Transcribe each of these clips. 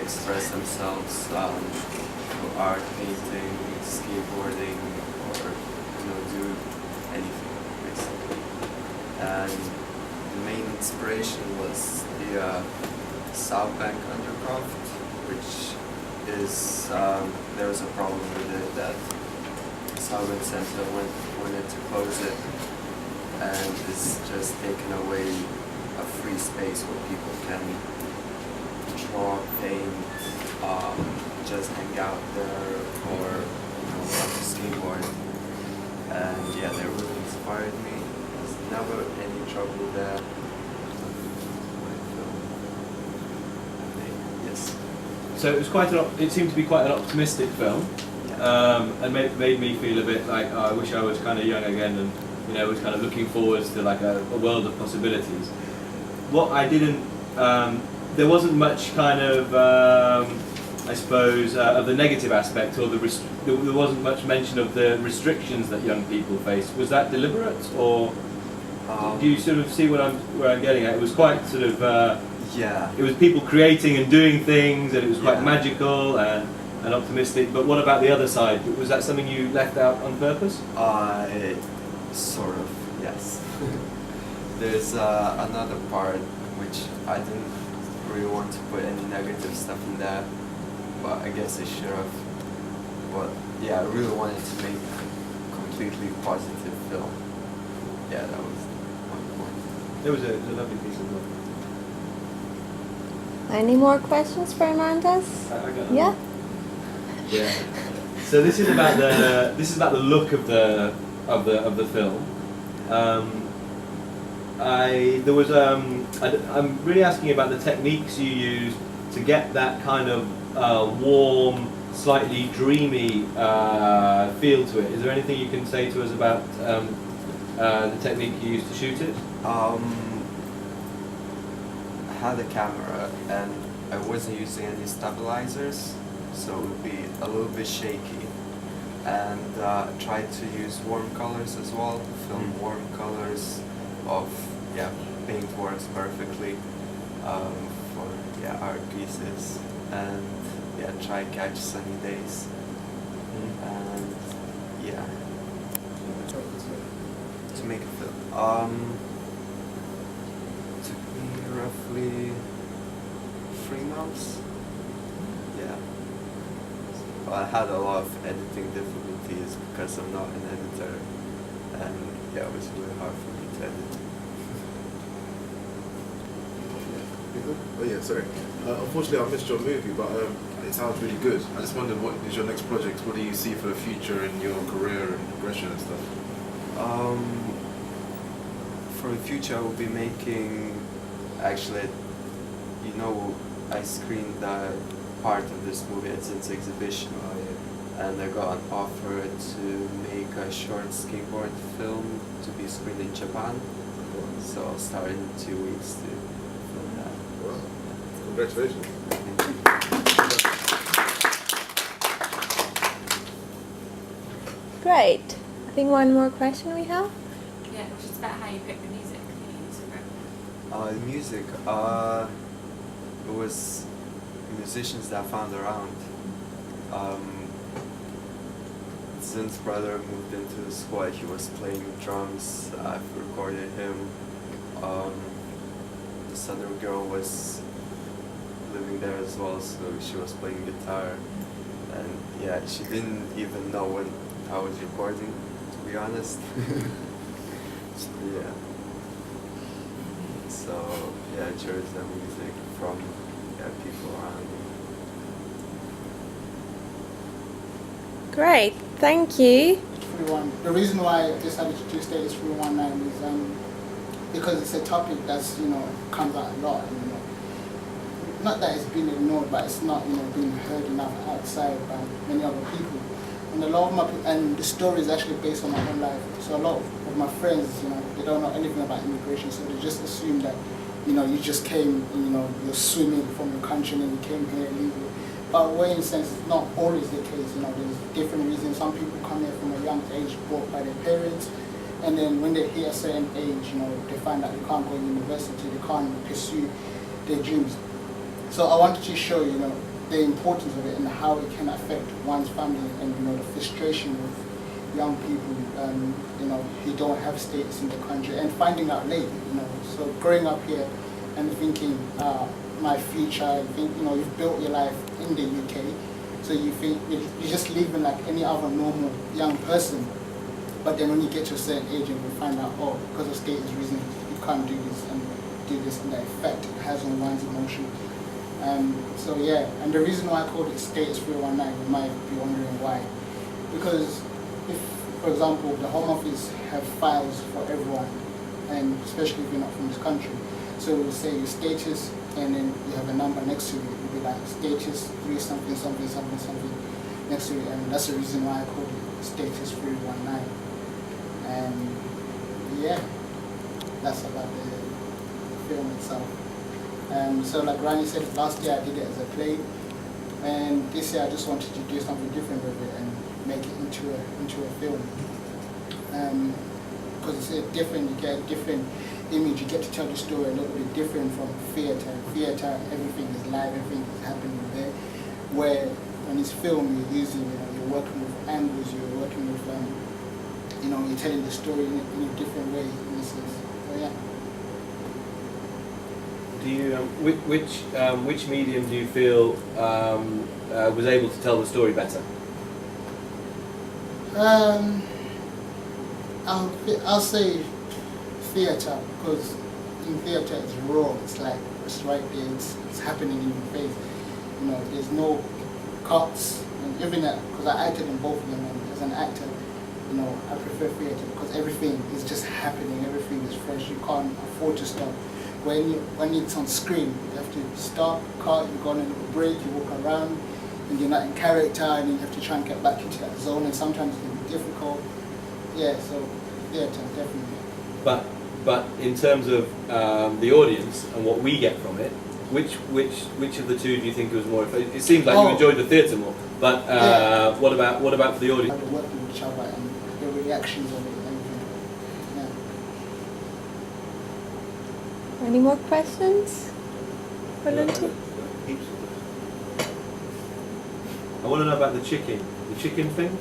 express themselves through art, painting, skateboarding, or do anything basically. And the main inspiration was the South Bank Undercroft, which is there was a problem with it that South Bank Center wanted to close it, and it's just taken away a free space where people can draw, paint, just hang out there, or run to skateboard. And yeah, they really inspired me. There's never any trouble there. Yes. So it was quite it seemed to be quite an optimistic film, and made me feel a bit like I wish I was kind of young again, and was kind of looking forwards to like a world of possibilities. What I didn't, there wasn't much kind of, I suppose, of the negative aspect, or there wasn't much mention of the restrictions that young people face. Was that deliberate, or do you sort of see where I'm getting at? It was quite sort of, yeah. It was people creating and doing things, and it was quite magical and optimistic. But what about the other side? Was that something you left out on purpose? Sort of, yes. There's another part which I didn't really want to put any negative stuff in there, but I guess I should have. But yeah, I really wanted to make a completely positive film. Yeah, that was one point. It was a lovely piece of work. Any more questions for Irmantas? Yeah. Yeah. So this is about the look of the film. I'm really asking about the techniques you use to get that kind of warm, slightly dreamy feel to it. Is there anything you can say to us about the technique you used to shoot it? I had a camera and I wasn't using any stabilizers, so it would be a little bit shaky. And tried to use warm colors as well, film warm colors of paint works perfectly for art pieces, and try catch sunny days. And to make a film took me roughly 3 months. Yeah. I had a lot of editing difficulties because I'm not an editor, and it was really hard for me to edit. Oh yeah, sorry. Unfortunately I missed your movie, but it sounds really good. I just wondered, what is your next project? What do you see for the future in your career and progression and stuff? For the future I will be making, actually, I screened part of this movie at its exhibition, and I got an offer to make a short skateboard film to be screened in Japan. So I'll start in 2 weeks to film that. Wow. Congratulations. Great. I think one more question we have. Yeah, which is about how you pick the music that you use for it. The music, it was musicians that I found around. Since brother moved into the squad, he was playing drums. I've recorded him. This other girl was living there as well, so she was playing guitar. And she didn't even know when I was recording, to be honest. So I chose the music from people around me. Great, thank you. 319. The reason why I decided to do Status 319 is because it's a topic that's comes out a lot. Not that it's been ignored, but it's not being heard enough outside by many other people. And a lot of and the story is actually based on my own life. So a lot of my friends, they don't know anything about immigration, so they just assume that you just came, you're swimming from your country and you came here illegally. But in a sense, it's not always the case. There's different reasons. Some people come here from a young age, brought by their parents, and then when they hit a certain age, they find out they can't go to university, they can't pursue their dreams. So I wanted to show, the importance of it and how it can affect one's family, and you know the frustration of young people, you know, who don't have status in the country and finding out late, you know. So growing up here and thinking, my future, I think, you know, you've built your life in the UK, so you think you're just living like any other normal young person. But then when you get to a certain age and you find out, oh, because of status reasons, you can't do this, and the effect it has on one's emotions. So yeah, and the reason why I called it Status 319, you might be wondering why. Because if, for example, the Home Office have files for everyone, and especially if you're not from this country, so it will say your status, and then you have a number next to it. It will be like status 3 something something something something next to it, and that's the reason why I called it Status 319. And yeah, that's about the film itself. So like Rani said, last year I did it as a play, and this year I just wanted to do something different with it and make it into a film. Because it's a different, you get a different image, you get to tell the story a little bit different from theatre. Theatre, everything is live, everything is happening there. Where when it's film, you're using, you know, you're working with angles, you're working with, you know, you're telling the story in a different way in a sense. So yeah. Do you which medium do you feel was able to tell the story better? I'll say theatre, because in theatre it's raw. It's like it's right there. It's happening in your face. You know, there's no cuts. And even because I acted in both of them, and as an actor, you know, I prefer theatre because everything is just happening. Everything is fresh. You can't afford to stop. When it's on screen, you have to stop, cut, you go on a little break, you walk around, and you're not in character, and you have to try and get back into that zone, and sometimes it can be difficult. Yeah, so theatre, definitely. But in terms of the audience and what we get from it, which of the two do you think was more? It seems like you enjoyed the theatre more, but yeah. What about for the audience? How to work with each other and the reactions of it and everything. Yeah. Any more questions for Luntu? I want to know about the chicken thing.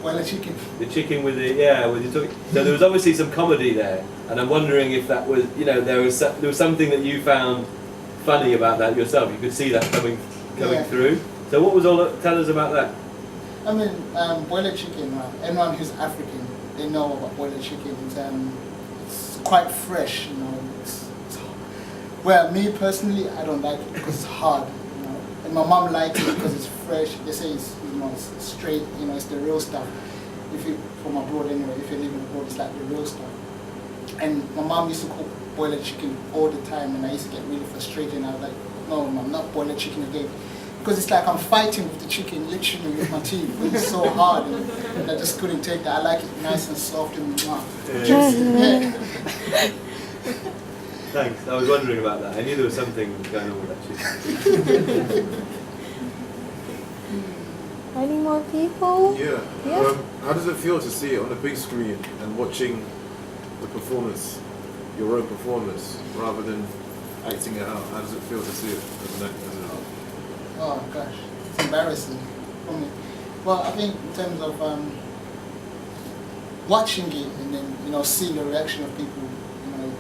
Well, a chicken. The chicken with the with the talking. So there was obviously some comedy there, and I'm wondering if that was, you know, there was something that you found funny about that yourself. You could see that coming through. So what was tell us about that? I mean, boiler chicken. Anyone who's African, they know about boiler chicken. It's quite fresh, you know. Well, me personally, I don't like it because it's hard, you know. And my mom likes it because it's fresh. They say it's, you know, it's straight, you know, it's the real stuff. If you, from abroad anyway, if you're living abroad, it's like the real stuff. And my mom used to cook boiler chicken all the time, and I used to get really frustrated. And I was like, no, mom, not boiler chicken again. Because it's like I'm fighting with the chicken, literally with my teeth. It's so hard, and I just couldn't take that. I like it nice and soft and juicy. Yeah. Thanks. I was wondering about that. I knew there was something going on with that chicken. Any more people? Yeah. Yeah. How does it feel to see it on a big screen and watching the performance, your own performance, rather than acting it out? How does it feel to see it as an actor? Oh gosh, it's embarrassing for me. Well, I think in terms of watching it and then, you know, seeing the reaction of people, you know,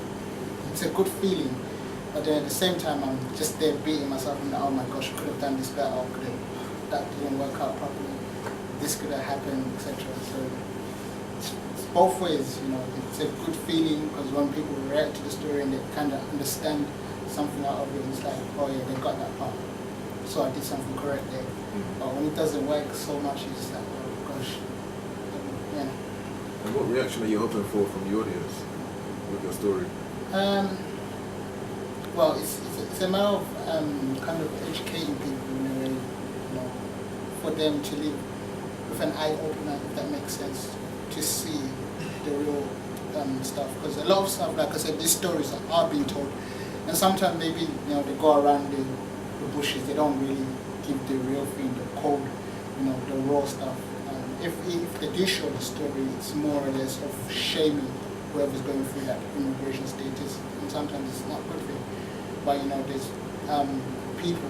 it's a good feeling. But then at the same time, I'm just there beating myself and oh my gosh, I could have done this better, or could have, that didn't work out properly, this could have happened, etc. So it's both ways, you know. It's a good feeling because when people react to the story and they kind of understand something out of it, it's like, oh yeah, they got that part. So I did something correct there. But when it doesn't work so much, it's just like, oh gosh. Yeah. And what reaction are you hoping for from the audience with your story? Well, it's a matter of kind of educating people in a way, you know, for them to live with an eye opener, if that makes sense, to see the real stuff. Because a lot of stuff, like I said, these stories are being told, and sometimes maybe, you know, they go around the bushes. They don't really give the real thing, the cold, you know, the raw stuff. If they do show the story, it's more or less of shaming whoever's going through that immigration status, and sometimes it's not good for you. But you know, there's people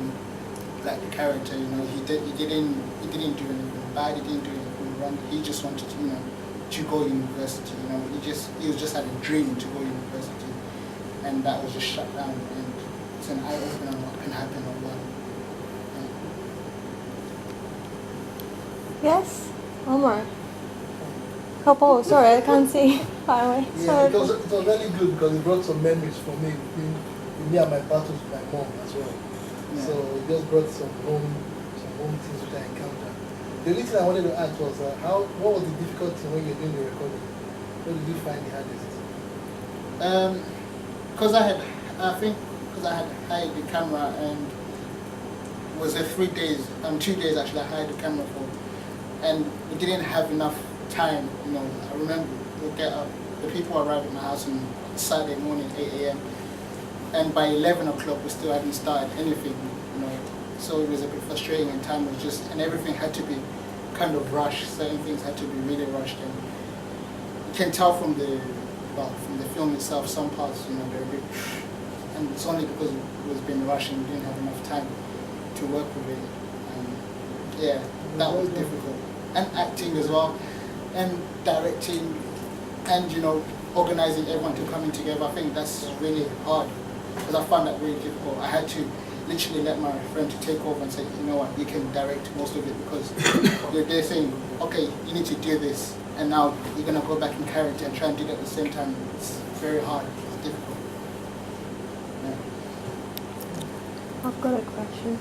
like the character. You know, he didn't do anything bad. He didn't do anything wrong. He just wanted to, you know, to go university. You know, he was just had a dream to go university, and that was just shut down. And it's an eye opener on what can happen online. Yes, Omar. Oh, Paul, sorry, I can't see far away. Yeah, Sorry. it was really good because it brought some memories for me with me and my battles with my mom as well. Yeah. So it just brought some home things which I encountered. The only thing I wanted to ask was what was the difficulty when you're doing the recording? What did you find the hardest? Because I had hired the camera, and was it 3 days, 2 days actually I hired the camera for, and we didn't have enough time. You know, I remember we'd get up, the people arrived at my house on Saturday morning, 8 a.m. and by 11 o'clock we still hadn't started anything. You know, so it was a bit frustrating, and time was just, and everything had to be kind of rushed. Certain things had to be really rushed, and you can tell from the film itself, some parts, you know, they're a bit, and it's only because it was being rushed and we didn't have enough time to work with it. Yeah, that was difficult. And acting as well, and directing, and, you know, organizing everyone to coming together. I think that's really hard, because I found that really difficult. I had to literally let my friend to take over and say, you know what, you can direct most of it, because they're saying, okay, you need to do this, and now you're going to go back in character and try and do that at the same time. It's very hard. It's difficult. Yeah. I've got a question.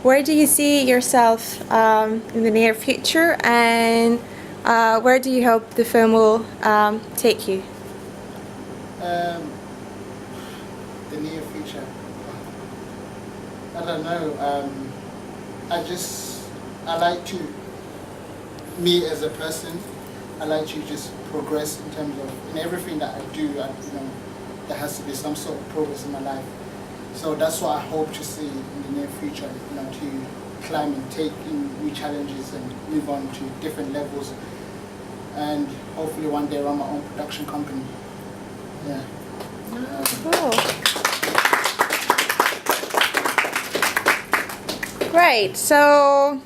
Where do you see yourself in the near future, and where do you hope the film will take you? The near future. I don't know. I like to, me as a person, I like to just progress in terms of, in everything that I do, you know, there has to be some sort of progress in my life. So that's what I hope to see in the near future, you know, to climb and take in new challenges and move on to different levels, and hopefully one day run my own production company. Yeah. Cool. Great. So